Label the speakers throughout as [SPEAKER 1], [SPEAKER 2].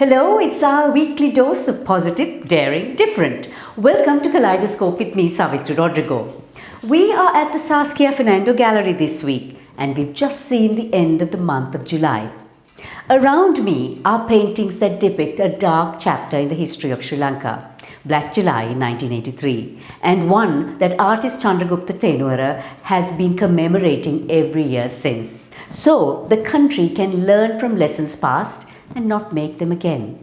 [SPEAKER 1] Hello, it's our weekly dose of positive, daring, different. Welcome to Kaleidoscope with me, Savithri Rodrigo. We are at the Saskia Fernando Gallery this week and we've just seen the end of the month of July. Around me are paintings that depict a dark chapter in the history of Sri Lanka, Black July in 1983, and one that artist Chandragupta Tenuara has been commemorating every year since. So the country can learn from lessons past and not make them again.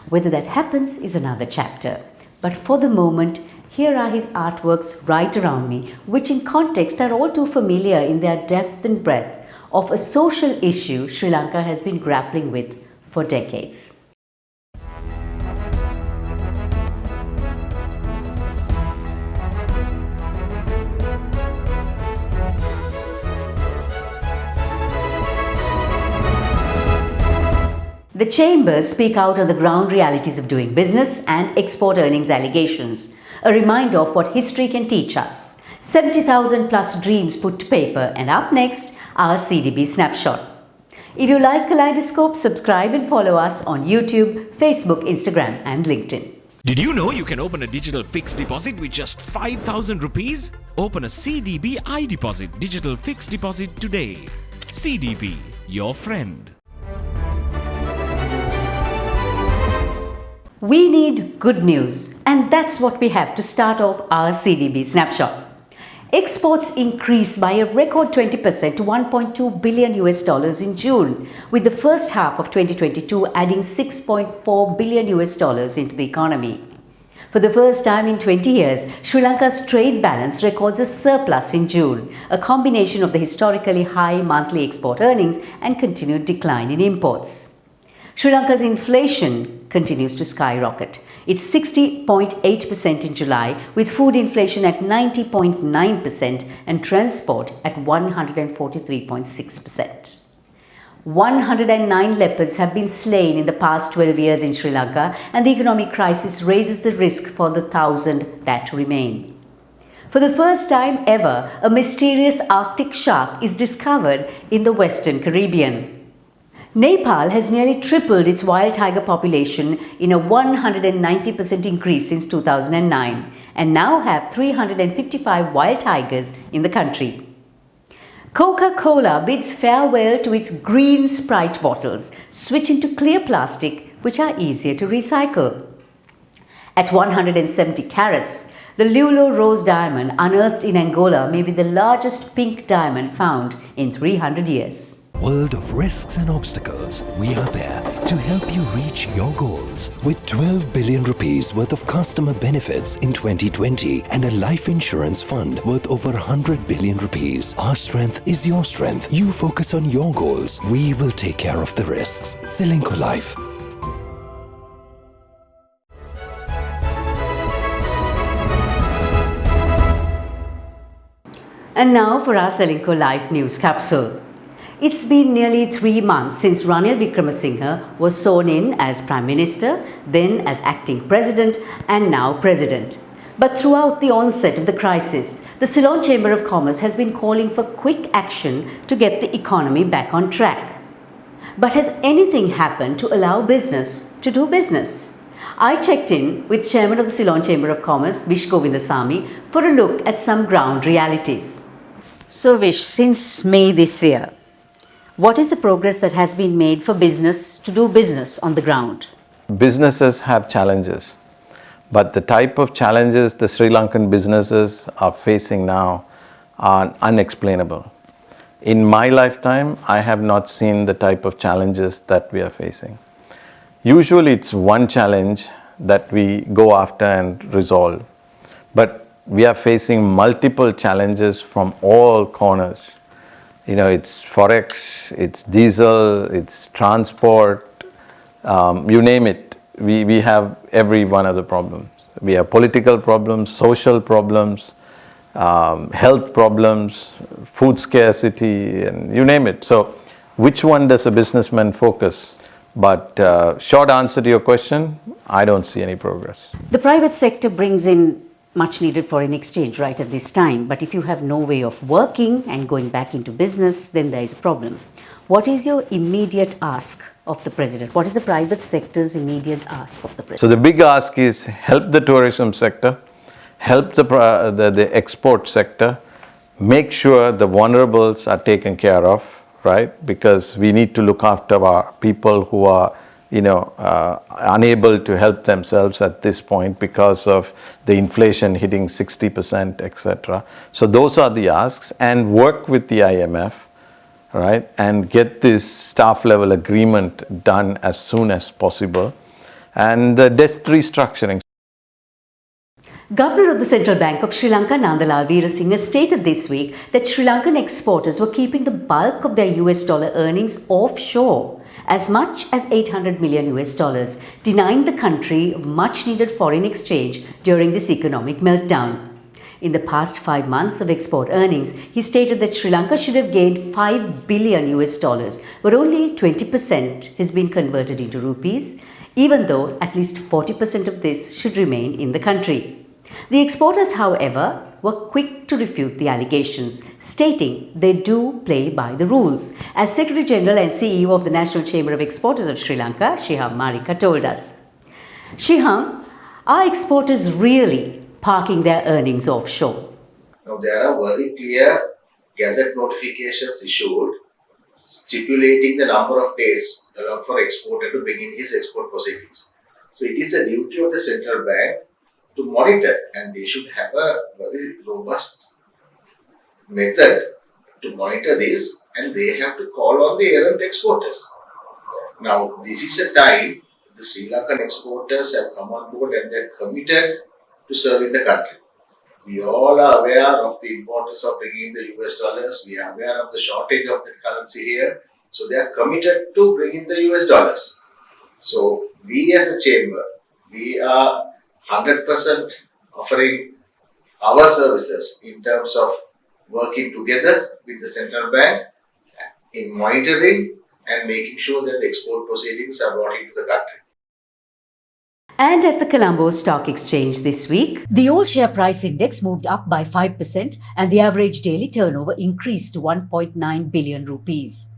[SPEAKER 1] Whether that happens is another chapter. But for the moment, here are his artworks right around me, which in context are all too familiar in their depth and breadth of a social issue Sri Lanka has been grappling with for decades. The chambers speak out on the ground realities of doing business and export earnings allegations, a reminder of what history can teach us. 70,000 plus dreams put to paper, and up next, our CDB Snapshot. If you like Kaleidoscope, subscribe and follow us on YouTube, Facebook, Instagram and LinkedIn.
[SPEAKER 2] Did you know you can open a digital fixed deposit with just 5,000 rupees? Open a CDB iDeposit digital fixed deposit today. CDB, your friend.
[SPEAKER 1] We need good news, and that's what we have to start off our CDB Snapshot. Exports increased by a record 20% to $1.2 billion in June, with the first half of 2022 adding $6.4 billion into the economy. For the first time in 20 years, Sri Lanka's trade balance records a surplus in June, a combination of the historically high monthly export earnings and continued decline in imports. Sri Lanka's inflation continues to skyrocket. It's 60.8% in July, with food inflation at 90.9% and transport at 143.6%. 109 leopards have been slain in the past 12 years in Sri Lanka, and the economic crisis raises the risk for the 1,000 that remain. For the first time ever, a mysterious Arctic shark is discovered in the Western Caribbean. Nepal has nearly tripled its wild tiger population in a 190% increase since 2009 and now have 355 wild tigers in the country. Coca-Cola bids farewell to its green Sprite bottles, switching to clear plastic, which are easier to recycle. At 170 carats, the Lulo Rose diamond unearthed in Angola may be the largest pink diamond found in 300 years.
[SPEAKER 3] World of risks and obstacles, we are there to help you reach your goals. With 12 billion rupees worth of customer benefits in 2020 and a life insurance fund worth over 100 billion rupees. Our strength is your strength. You focus on your goals. We will take care of the risks. Srilanka Life.
[SPEAKER 1] And now for our Srilanka Life News Capsule. It's been nearly 3 months since Ranil Wickremesinghe was sworn in as Prime Minister, then as Acting President and now President. But throughout the onset of the crisis, the Ceylon Chamber of Commerce has been calling for quick action to get the economy back on track. But has anything happened to allow business to do business? I checked in with Chairman of the Ceylon Chamber of Commerce, Vish Govindasamy, for a look at some ground realities. So Vish, since May this year, what is the progress that has been made for business to do business on the ground?
[SPEAKER 4] Businesses have challenges, but the type of challenges the Sri Lankan businesses are facing now are unexplainable. In my lifetime, I have not seen the type of challenges that we are facing. Usually it's one challenge that we go after and resolve, but we are facing multiple challenges from all corners. It's forex, it's diesel, it's transport, you name it. We have every one of the problems. We have political problems, social problems, health problems, food scarcity, and you name it. So which one does a businessman focus? But short answer to your question, I don't see any progress.
[SPEAKER 1] The private sector brings in much needed foreign exchange right at this time. But if you have no way of working and going back into business, then there is a problem. What is your immediate ask of the President? What is the private sector's immediate ask of the President?
[SPEAKER 4] So the big ask is help the tourism sector, help the export sector, make sure the vulnerables are taken care of, right? Because we need to look after our people who are, unable to help themselves at this point because of the inflation hitting 60%, etc. So those are the asks, and work with the IMF, right, and get this staff level agreement done as soon as possible, and the debt restructuring.
[SPEAKER 1] Governor of the Central Bank of Sri Lanka, Nandalal Veerasinghe, stated this week that Sri Lankan exporters were keeping the bulk of their US dollar earnings offshore, as much as $800 million, denying the country much needed foreign exchange during this economic meltdown. In the past 5 months of export earnings, he stated that Sri Lanka should have gained $5 billion, but only 20% has been converted into rupees, even though at least 40% of this should remain in the country. The exporters, however, were quick to refute the allegations, stating they do play by the rules, as Secretary General and CEO of the National Chamber of Exporters of Sri Lanka, Shiham Marika, told us. Shiham, are exporters really parking their earnings offshore?
[SPEAKER 5] Now, there are very clear gazette notifications issued stipulating the number of days allowed for exporter to begin his export proceedings. So, it is a duty of the central bank to monitor, and they should have a very robust method to monitor this, and they have to call on the errant exporters. Now, this is a time the Sri Lankan exporters have come on board and they are committed to serving the country. We all are aware of the importance of bringing the US dollars. We are aware of the shortage of the currency here. So, they are committed to bringing the US dollars. So, we as a chamber, we are 100% offering our services in terms of working together with the central bank in monitoring and making sure that the export proceedings are brought into the country.
[SPEAKER 1] And at the Colombo Stock Exchange this week, the All Share Price Index moved up by 5% and the average daily turnover increased to 1.9 billion rupees.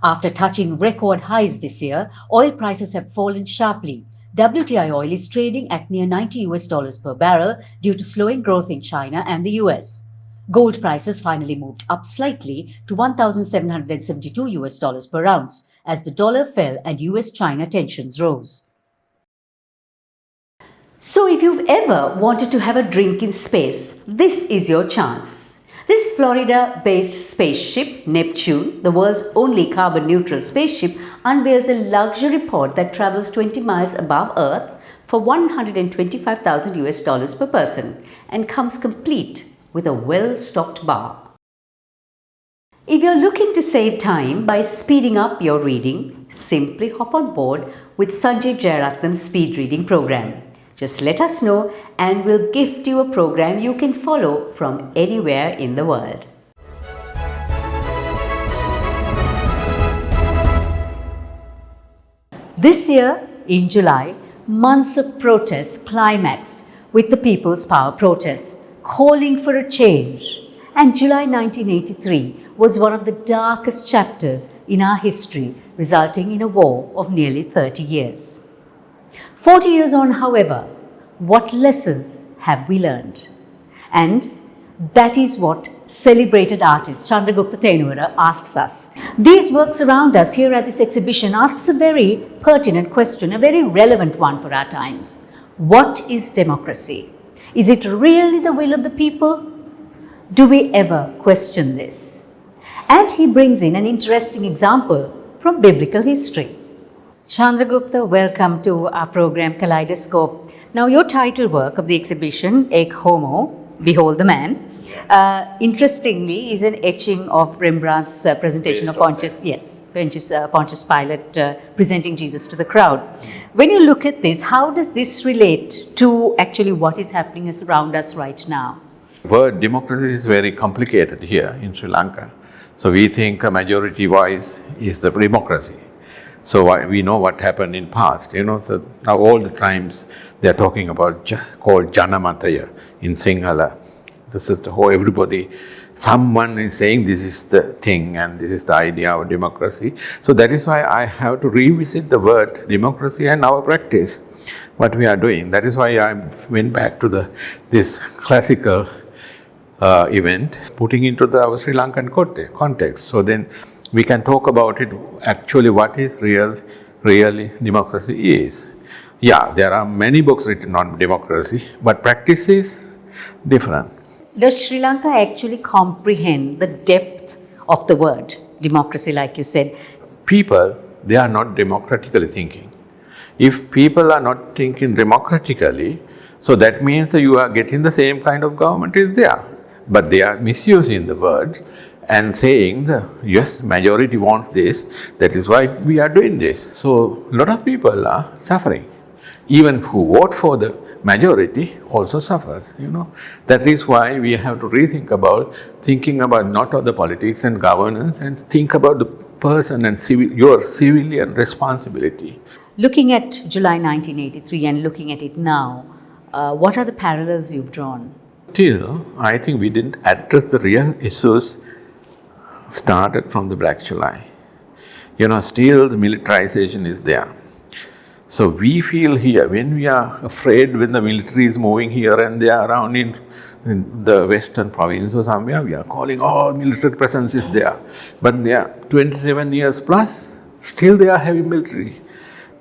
[SPEAKER 1] After touching record highs this year, oil prices have fallen sharply. WTI oil is trading at near $90 per barrel due to slowing growth in China and the US. Gold prices finally moved up slightly to $1,772 per ounce as the dollar fell and US-China tensions rose. So if you've ever wanted to have a drink in space, this is your chance. This Florida-based spaceship, Neptune, the world's only carbon-neutral spaceship, unveils a luxury pod that travels 20 miles above Earth for $125,000 per person and comes complete with a well-stocked bar. If you're looking to save time by speeding up your reading, simply hop on board with Sanjeev Jayaratnam's speed reading program. Just let us know and we'll gift you a program you can follow from anywhere in the world. This year, in July, months of protests climaxed with the People's Power protests, calling for a change. And July 1983 was one of the darkest chapters in our history, resulting in a war of nearly 30 years. 40 years on, however, what lessons have we learned? And that is what celebrated artist Chandragupta Tenura asks us. These works around us here at this exhibition asks a very pertinent question, a very relevant one for our times. What is democracy? Is it really the will of the people? Do we ever question this? And he brings in an interesting example from biblical history. Chandragupta, welcome to our program Kaleidoscope. Now, your title work of the exhibition, Ek Homo, Behold the Man, interestingly is an etching of Rembrandt's presentation of Pontius Pilate presenting Jesus to the crowd. When you look at this, how does this relate to actually what is happening around us right now?
[SPEAKER 6] Word democracy is very complicated here in Sri Lanka. So we think a majority voice is the democracy. So we know what happened in past, so now all the times they're talking about called Janamataya in Sinhala. This is the whole everybody someone is saying this is the thing and this is the idea of democracy. So that is why I have to revisit the word democracy and our practice, what we are doing. That is why I went back to this classical event, putting into our Sri Lankan context. So then we can talk about it, actually what is really democracy is. Yeah, there are many books written on democracy, but practice is different.
[SPEAKER 1] Does Sri Lanka actually comprehend the depth of the word democracy, like you said?
[SPEAKER 6] People, they are not democratically thinking. If people are not thinking democratically, so that means that you are getting the same kind of government is there. But they are misusing the word and saying, yes, majority wants this, that is why we are doing this. So a lot of people are suffering. Even who vote for the majority also suffers, That is why we have to thinking about not of the politics and governance, and think about the person and your civilian responsibility.
[SPEAKER 1] Looking at July 1983 and looking at it now, what are the parallels you've drawn?
[SPEAKER 6] Still, I think we didn't address the real issues started from the Black July. Still the militarization is there. So we feel here, when we are afraid when the military is moving here and there around in the western province or somewhere, we are calling, oh, military presence is there. But they are 27 years plus, still they are having military.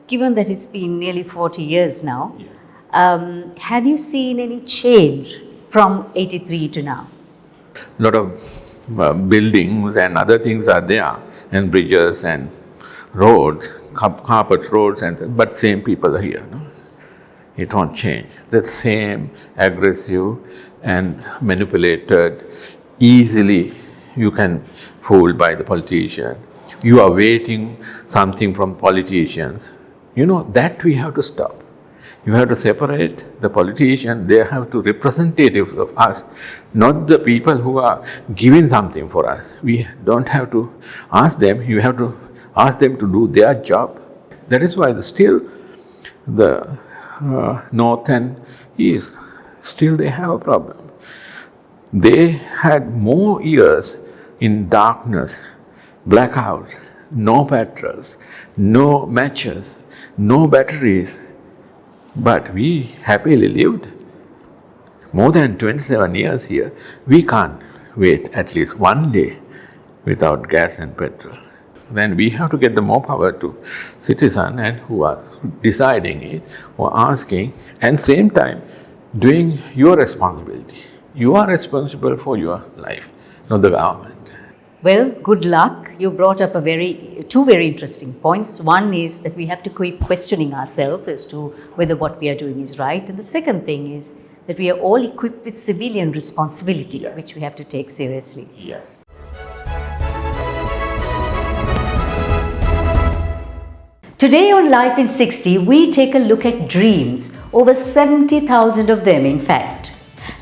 [SPEAKER 1] Given that it's been nearly 40 years now, have you seen any change from 83 to now?
[SPEAKER 6] A lot of buildings and other things are there, and bridges and roads, carpet roads, but same people are here. It won't change. The same aggressive and manipulated, easily you can fool by the politician. You are waiting something from politicians. That we have to stop. You have to separate the politician. They have to representatives of us, not the people who are giving something for us. We don't have to ask them. You have to ask them to do their job. That is why still the North and East, still they have a problem. They had more years in darkness, blackouts, no petrols, no matches, no batteries. But we happily lived more than 27 years here. We can't wait at least one day without gas and petrol. Then we have to get the more power to citizens and who are deciding it or asking, and same time doing your responsibility. You are responsible for your life, not the government.
[SPEAKER 1] Well, good luck. You brought up two very interesting points. One is that we have to keep questioning ourselves as to whether what we are doing is right. And the second thing is that we are all equipped with civilian responsibility, yes, which we have to take seriously.
[SPEAKER 6] Yes.
[SPEAKER 1] Today on Life in 60, we take a look at dreams, over 70,000 of them in fact.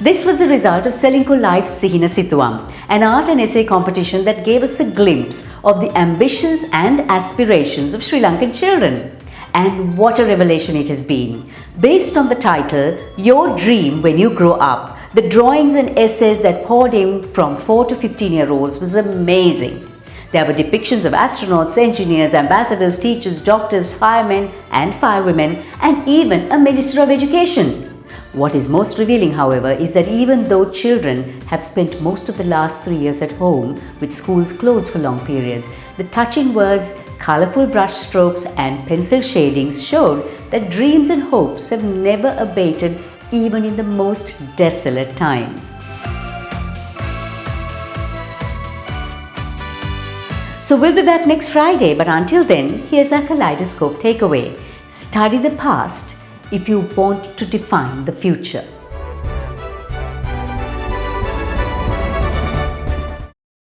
[SPEAKER 1] This was the result of Selingko Life's Sihina Situam, an art and essay competition that gave us a glimpse of the ambitions and aspirations of Sri Lankan children. And what a revelation it has been. Based on the title, Your Dream When You Grow Up, the drawings and essays that poured in from 4 to 15-year-olds was amazing. There were depictions of astronauts, engineers, ambassadors, teachers, doctors, firemen and firewomen, and even a Minister of Education. What is most revealing, however, is that even though children have spent most of the last 3 years at home, with schools closed for long periods, the touching words, colourful brush strokes and pencil shadings showed that dreams and hopes have never abated even in the most desolate times. So we'll be back next Friday, but until then, here's our Kaleidoscope takeaway. Study the past if you want to define the future.